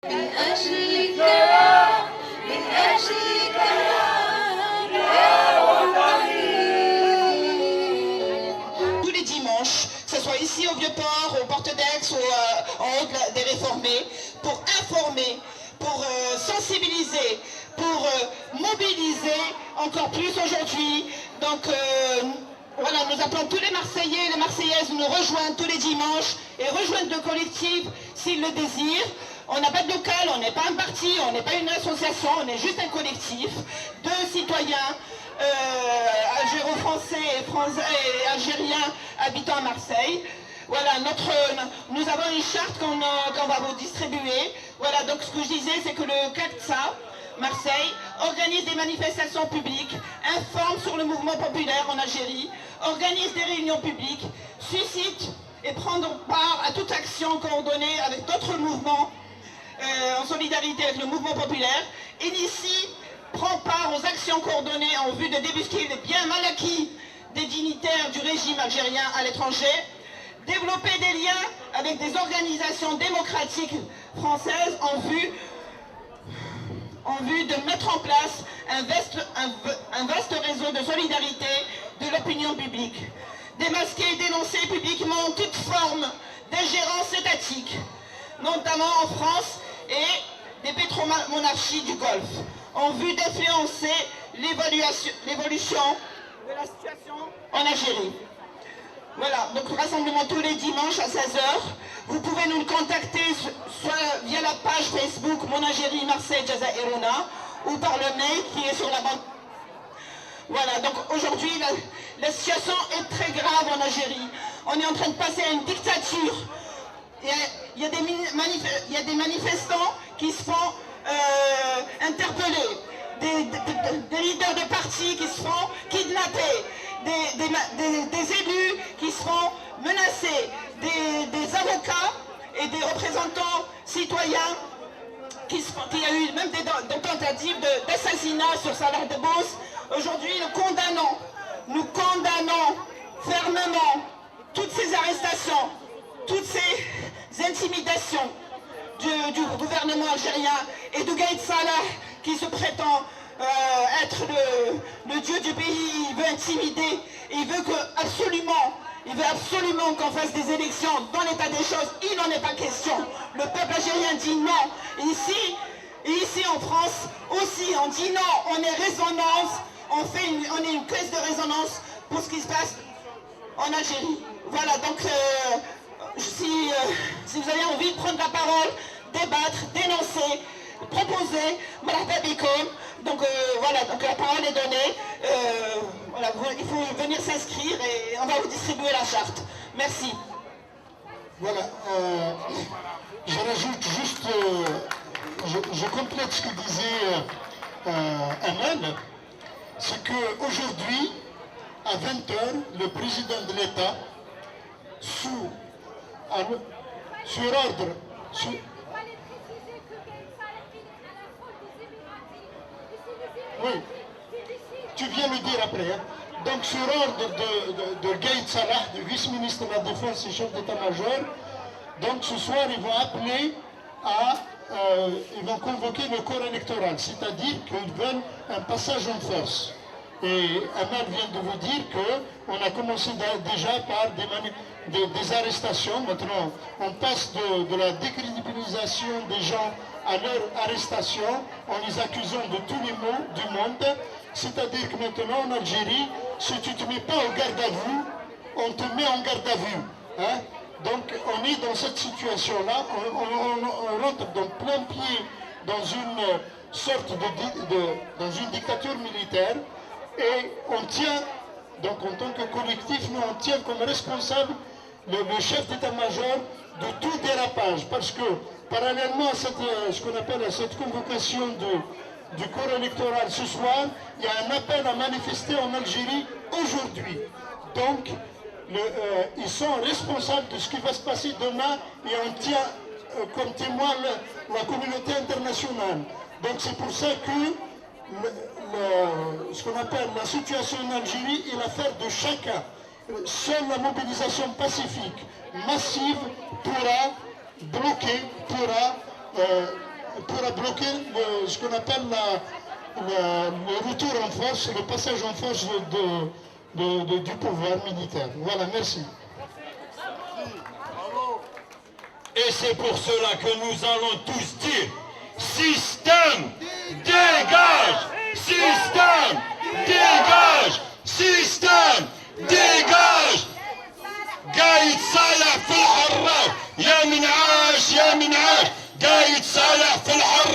Tous les dimanches, que ce soit ici au Vieux-Port, au Porte d'Aix ou en haut des Réformés, pour informer, pour sensibiliser, pour mobiliser encore plus aujourd'hui. Donc voilà, nous appelons tous les Marseillais et les Marseillaises nous rejoindre tous les dimanches et rejoindre le collectif s'ils le désirent. On n'a pas de local, on n'est pas un parti, on n'est pas une association, on est juste un collectif de citoyens algéro-français et algériens habitant à Marseille. Voilà, nous avons une charte qu'on va vous distribuer. Voilà, donc ce que je disais, c'est que le CACTSA, Marseille, organise des manifestations publiques, informe sur le mouvement populaire en Algérie, organise des réunions publiques, suscite et prend donc part à toute action coordonnée avec d'autres mouvements en solidarité avec le mouvement populaire, initie, prend part aux actions coordonnées en vue de débusquer les biens mal acquis des dignitaires du régime algérien à l'étranger, développer des liens avec des organisations démocratiques françaises en vue de mettre en place un vaste réseau de solidarité de l'opinion publique, démasquer et dénoncer publiquement toute forme d'ingérence étatique, notamment en France et des pétromonarchies du Golfe, en vue d'influencer l'évolution de la situation en Algérie. Voilà, donc rassemblement tous les dimanches à 16h. Vous pouvez nous contacter soit via la page Facebook Mon Algérie Marseille Jazairuna ou par le mail qui est sur la bande. Voilà, donc aujourd'hui la situation est très grave en Algérie. On est en train de passer à une dictature. Il y a des manifestants qui se font interpeller, des leaders de partis qui se font kidnapper, des élus qui se font menacer, des avocats et des représentants citoyens qui a eu même des tentatives d'assassinat sur Salah Debous. Aujourd'hui, nous condamnons fermement toutes ces arrestations, toutes ces intimidations du gouvernement algérien et de Gaïd Salah qui se prétend être le dieu du pays. Il veut intimider, il veut absolument qu'on fasse des élections dans l'état des choses. Il n'en est pas question. Le peuple algérien dit non. Ici en France aussi on dit non, on est résonance, on est une caisse de résonance pour ce qui se passe en Algérie. Voilà, donc si vous avez envie de prendre la parole, débattre, dénoncer, proposer, donc voilà, donc la parole est donnée. Voilà, il faut venir s'inscrire et on va vous distribuer la charte. Merci. Voilà, je rajoute juste, je complète ce que disait Amal, c'est qu'aujourd'hui, à 20h, le président de l'État, sur ordre, oui, tu viens le dire après, hein. Donc sur ordre de Gaïd Salah, du vice-ministre de la Défense et chef d'état-major, donc ce soir ils vont appeler ils vont convoquer le corps électoral, c'est-à-dire qu'ils veulent un passage en force. Et Amal vient de vous dire qu'on a commencé déjà par des arrestations. Maintenant, on passe de la décrédibilisation des gens à leur arrestation en les accusant de tous les maux du monde. C'est-à-dire que maintenant, en Algérie, si tu ne te mets pas en garde à vue, on te met en garde à vue. Hein? Donc, on est dans cette situation-là. On rentre dans plein pied dans une sorte dans une dictature militaire. Et on tient, donc en tant que collectif, nous on tient comme responsable le chef d'état-major de tout dérapage. Parce que parallèlement à ce qu'on appelle à cette convocation du corps électoral ce soir, il y a un appel à manifester en Algérie aujourd'hui. Donc ils sont responsables de ce qui va se passer demain et on tient comme témoin la communauté internationale. Donc c'est pour ça que ce qu'on appelle la situation en Algérie est l'affaire de chacun. Seule la mobilisation pacifique, massive, pourra bloquer, pourra pourra bloquer ce qu'on appelle le retour en force, le passage en force du pouvoir militaire. Voilà, merci. Et c'est pour cela que nous allons tous dire système, dégage! Système, dégage! Système, dégage! قايد صالح في الحرة يا منعاش يا منعاش قايد صالح في الحرة